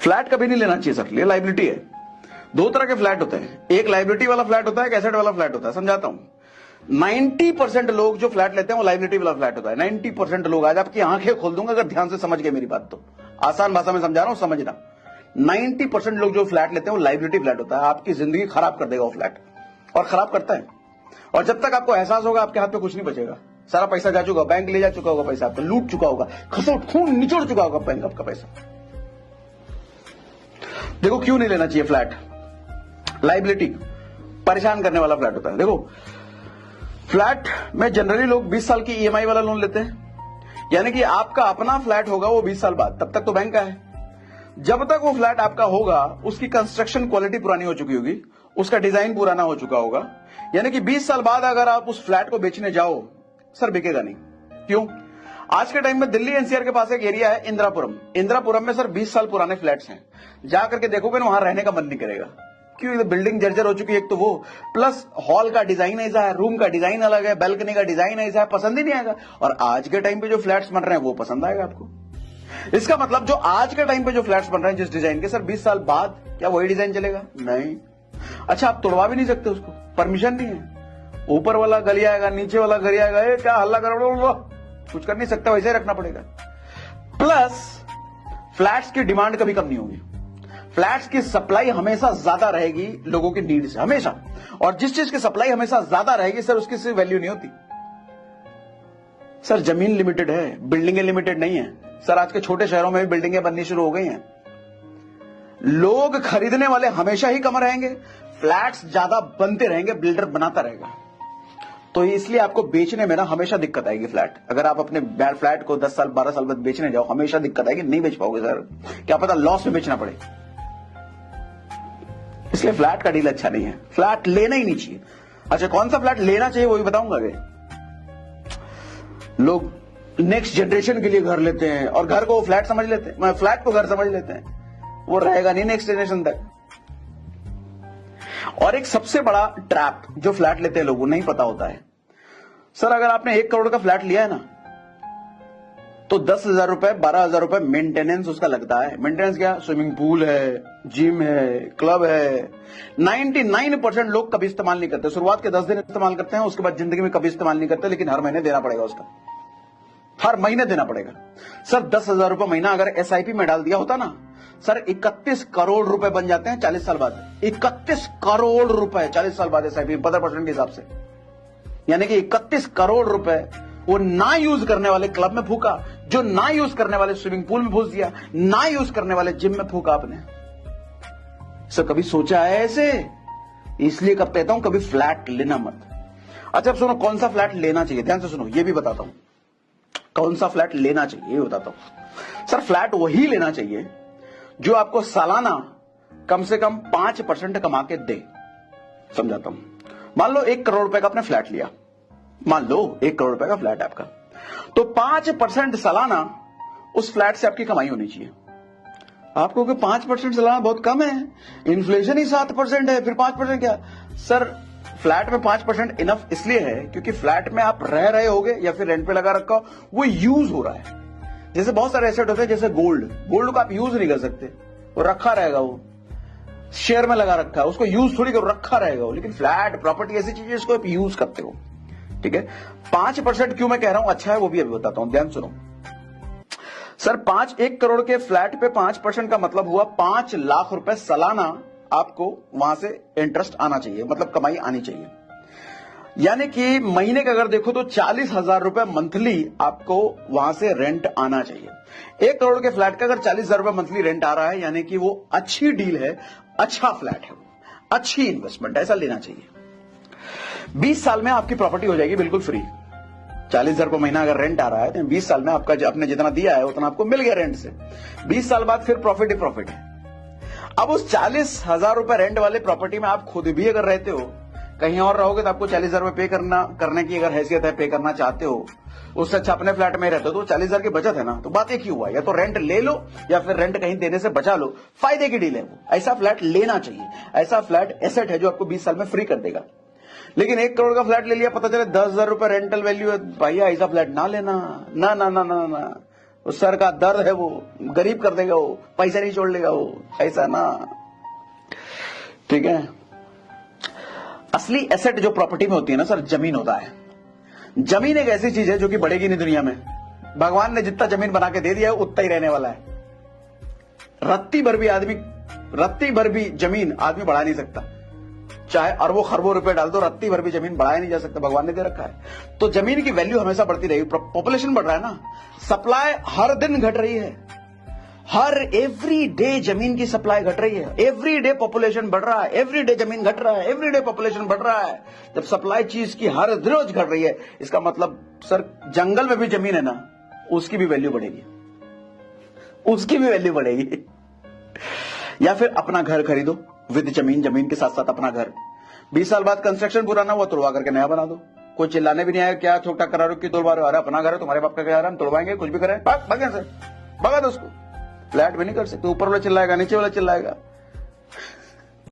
Flat कभी नहीं लेना चाहिए सर, ये लाइबिलिटी है। दो तरह के फ्लैट होते हैं, एक लाइबिलिटी वाला फ्लैट होता है, एक एसेट वाला फ्लैट होता है। समझाता हूं, 90% लोग जो फ्लैट लेते हैं वो लाइबिलिटी वाला फ्लैट होता है। 90% लोग, आज आपकी आंखें खोल दूंगा अगर ध्यान से समझ गए मेरी बात तो। आसान भाषा में समझा रहा हूं, समझना। 90% लोग जो फ्लैट लेते हैं वो लाइबिलिटी फ्लैट होता है। आपकी जिंदगी खराब कर देगा वो फ्लैट, और खराब करता है। और जब तक आपको एहसास होगा आपके हाथ में कुछ नहीं बचेगा, सारा पैसा जा चुका, बैंक ले जा चुका होगा, पैसा आपका लूट चुका होगा, खसोट खून निचोड़ चुका होगा बैंक आपका पैसा। देखो क्यों नहीं लेना चाहिए फ्लैट। लाइबिलिटी परेशान करने वाला फ्लैट होता है। देखो फ्लैट में जनरली लोग 20 साल की ईएमआई वाला लोन लेते हैं, यानी कि आपका अपना फ्लैट होगा वो 20 साल बाद, तब तक तो बैंक का है। जब तक वो फ्लैट आपका होगा उसकी कंस्ट्रक्शन क्वालिटी पुरानी हो चुकी होगी, उसका डिजाइन पुराना हो चुका होगा, यानी कि 20 साल बाद अगर आप उस फ्लैट को बेचने जाओ सर बिकेगा नहीं। क्यों? आज के टाइम में दिल्ली एनसीआर के पास एक एरिया है इंदिरापुरम। इंदिरापुरम में सर 20 साल पुराने फ्लैट्स हैं, जाकर के देखोगे ना वहां रहने का मन नहीं करेगा। क्यों? बिल्डिंग जर्जर हो चुकी है एक तो वो, प्लस हॉल का डिजाइन ऐसा है, रूम का डिजाइन अलग है, बैल्कनी का डिजाइन ऐसा है, पसंद ही नहीं आएगा। और आज के टाइम पे जो फ्लैट्स बन रहे हैं वो पसंद आएगा आपको। इसका मतलब जो आज के टाइम पे जो फ्लैट्स बन रहे हैं जिस डिजाइन के, सर 20 साल बाद क्या वही डिजाइन चलेगा? नहीं। अच्छा, आप तोड़वा भी नहीं सकते उसको, परमिशन नहीं है। ऊपर वाला गली आएगा, नीचे वाला गली आएगा, ये क्या हल्ला करोगे, कुछ कर नहीं सकता, वैसे ही रखना पड़ेगा। प्लस फ्लैट्स की डिमांड कभी कम नहीं होगी, फ्लैट्स की सप्लाई हमेशा ज्यादा रहेगी लोगों की नीड से, हमेशा। और जिस चीज की सप्लाई हमेशा ज्यादा रहेगी सर उसकी सिर्फ वैल्यू नहीं होती। सर जमीन लिमिटेड है, बिल्डिंगें लिमिटेड नहीं है। सर आज के छोटे शहरों में भी बिल्डिंगें बननी शुरू हो गई हैं। लोग खरीदने वाले हमेशा ही कम रहेंगे, फ्लैट्स ज्यादा बनते रहेंगे, बिल्डर बनाता रहेगा। तो इसलिए आपको बेचने में ना हमेशा दिक्कत आएगी। फ्लैट अगर आप अपने फ्लैट को 10 साल 12 साल बाद बेचने जाओ, हमेशा दिक्कत आएगी, नहीं बेच पाओगे सर, क्या पता लॉस में बेचना पड़े। इसलिए फ्लैट का डील अच्छा नहीं है, फ्लैट लेना ही नहीं चाहिए। अच्छा, कौन सा फ्लैट लेना चाहिए वो भी बताऊंगा। लोग नेक्स्ट जनरेशन के लिए घर लेते हैं और घर को फ्लैट समझ लेते हैं, फ्लैट को घर समझ लेते हैं, वो रहेगा नहीं नेक्स्ट जनरेशन तक। और एक सबसे बड़ा ट्रैप जो फ्लैट लेते हैं लोगों नहीं पता होता है, सर अगर आपने 1 करोड़ का फ्लैट लिया है ना तो 10,000 रुपए 12,000 रुपए मेंटेनेंस उसका लगता है। मेंटेनेंस क्या? स्विमिंग पूल है, जिम है, क्लब है। 99% लोग कभी इस्तेमाल नहीं करते। शुरुआत के 10 दिन इस्तेमाल करते हैं, उसके बाद जिंदगी में कभी इस्तेमाल नहीं करते, लेकिन हर महीने देना पड़ेगा उसका, हर महीने देना पड़ेगा। सर 10,000 रुपए महीना अगर एसआईपी में डाल दिया होता ना सर, 31 करोड़ रुपए बन जाते हैं 40 साल बाद। 31 करोड़ रुपए 40 साल बाद एसआईपी 15% के हिसाब से, यानी कि 31 करोड़ रुपए वो ना यूज करने वाले क्लब में फूका, जो ना यूज करने वाले स्विमिंग पूल में फूस दिया, ना यूज करने वाले जिम में फूका आपने। सर कभी सोचा है ऐसे? इसलिए कब कहता हूं कभी फ्लैट लेना मत। अच्छा अब सुनो, कौन सा फ्लैट लेना चाहिए, ध्यान से सुनो, ये भी बताता हूं कौन सा फ्लैट लेना चाहिए, ये बताता हूं। सर फ्लैट वही लेना चाहिए जो आपको सालाना कम से कम 5% कमा के दे। समझाता हूं, मान लो 1 करोड़ रुपए का आपने फ्लैट लिया, मान लो 1 करोड़ रुपए का फ्लैट है आपका, तो 5% सालाना उस फ्लैट से आपकी कमाई होनी चाहिए। आपको 5% सालाना बहुत कम है, इन्फ्लेशन ही 7% है, फिर 5% क्या? सर फ्लैट में 5% इनफ इसलिए है क्योंकि फ्लैट में आप रह रहे होगे या फिर रेंट पे लगा रखा हो, वो यूज हो रहा है। जैसे बहुत सारे एसेट होते हैं, जैसे गोल्ड को आप यूज नहीं कर सकते, वो रखा रहेगा, वो शेयर में लगा रखा है, उसको यूज थोड़ी कर रखा रहेगा वो। लेकिन फ्लैट प्रॉपर्टी ऐसी चीज है जिसको आप यूज करते हो, ठीक है। 5% क्यों मैं कह रहा हूं अच्छा है वो भी अभी बताता हूं, ध्यान सुनो। सर 1 करोड़ के फ्लैट पे 5% का मतलब हुआ 5 लाख रुपए सालाना आपको वहां से इंटरेस्ट आना चाहिए, मतलब कमाई आनी चाहिए। यानी कि महीने का अगर देखो तो 40,000 रुपए मंथली आपको वहां से रेंट आना चाहिए। 1 करोड़ के फ्लैट का अगर 40,000 रुपए मंथली रेंट आ रहा है, यानी कि वो अच्छी डील है, अच्छा फ्लैट है, अच्छी इन्वेस्टमेंट, ऐसा लेना चाहिए। 20 साल में आपकी प्रॉपर्टी हो जाएगी बिल्कुल फ्री। 40,000 रुपए महीना अगर रेंट आ रहा है तो 20 साल में आपका आपने जितना दिया है उतना आपको मिल गया रेंट से। 20 साल बाद फिर प्रॉफिट ही प्रॉफिट है। अब उस 40,000 रुपए रेंट वाले प्रॉपर्टी में आप खुद भी अगर रहते हो, कहीं और रहोगे तो आपको 40,000 रुपए पे करने की अगर हैसियत है, पे करना चाहते हो, उससे अच्छा अपने फ्लैट में रहते हो तो 40,000 की बचत है ना। तो बात एक ही हुआ, या तो रेंट ले लो या फिर रेंट कहीं देने से बचा लो, फायदे की डील है वो। ऐसा फ्लैट लेना चाहिए, ऐसा फ्लैट एसेट है जो आपको 20 साल में फ्री कर देगा। लेकिन 1 करोड़ का फ्लैट ले लिया, पता चले 10,000 रुपए रेंटल वैल्यू है, भैया ऐसा फ्लैट ना लेना, ना ना ना ना ना, उस सर का दर्द है, वो गरीब कर देगा, वो पैसा नहीं छोड़ लेगा, वो ऐसा ना। ठीक है। असली एसेट जो प्रॉपर्टी में होती है ना सर, जमीन होता है। जमीन एक ऐसी चीज है जो कि बढ़ेगी नहीं दुनिया में। भगवान ने जितना जमीन बना के दे दिया है उतना ही रहने वाला है। रत्ती भर भी जमीन आदमी बढ़ा नहीं सकता, चाहे अरबों खरबों रुपए डाल दो, रत्ती भर भी जमीन बढ़ाया नहीं जा सकता, भगवान ने दे रखा है। तो जमीन की वैल्यू हमेशा बढ़ती रहेगी। पॉपुलेशन बढ़ रहा है ना, सप्लाई हर दिन घट रही है, हर एवरी डे जमीन की सप्लाई घट रही है, एवरी डे पॉपुलेशन बढ़ रहा है, एवरी डे जमीन घट रहा है, एवरी डे पॉपुलेशन बढ़ रहा है। जब सप्लाई चीज की हर रोज घट रही है, इसका मतलब सर जंगल में भी जमीन है ना, उसकी भी वैल्यू बढ़ेगी, उसकी भी वैल्यू बढ़ेगी। या फिर अपना घर खरीदो विद जमीन, जमीन के साथ साथ अपना घर। 20 साल बाद कंस्ट्रक्शन पूरा ना हुआ, तुड़वा करके नया बना दो। कोई चिल्लाने भी नहीं आया, क्या छोटा करा रहे हो, क्यों तुड़वा रहे हो? अरे अपना घर है, तुम्हारे बाप का घर है, हम तुड़वाएंगे, कुछ भी करें, भाग से भगा दो उसको। फ्लैट भी नहीं कर सकते, ऊपर वाला चिल्लाएगा, नीचे वाला चिल्लाएगा।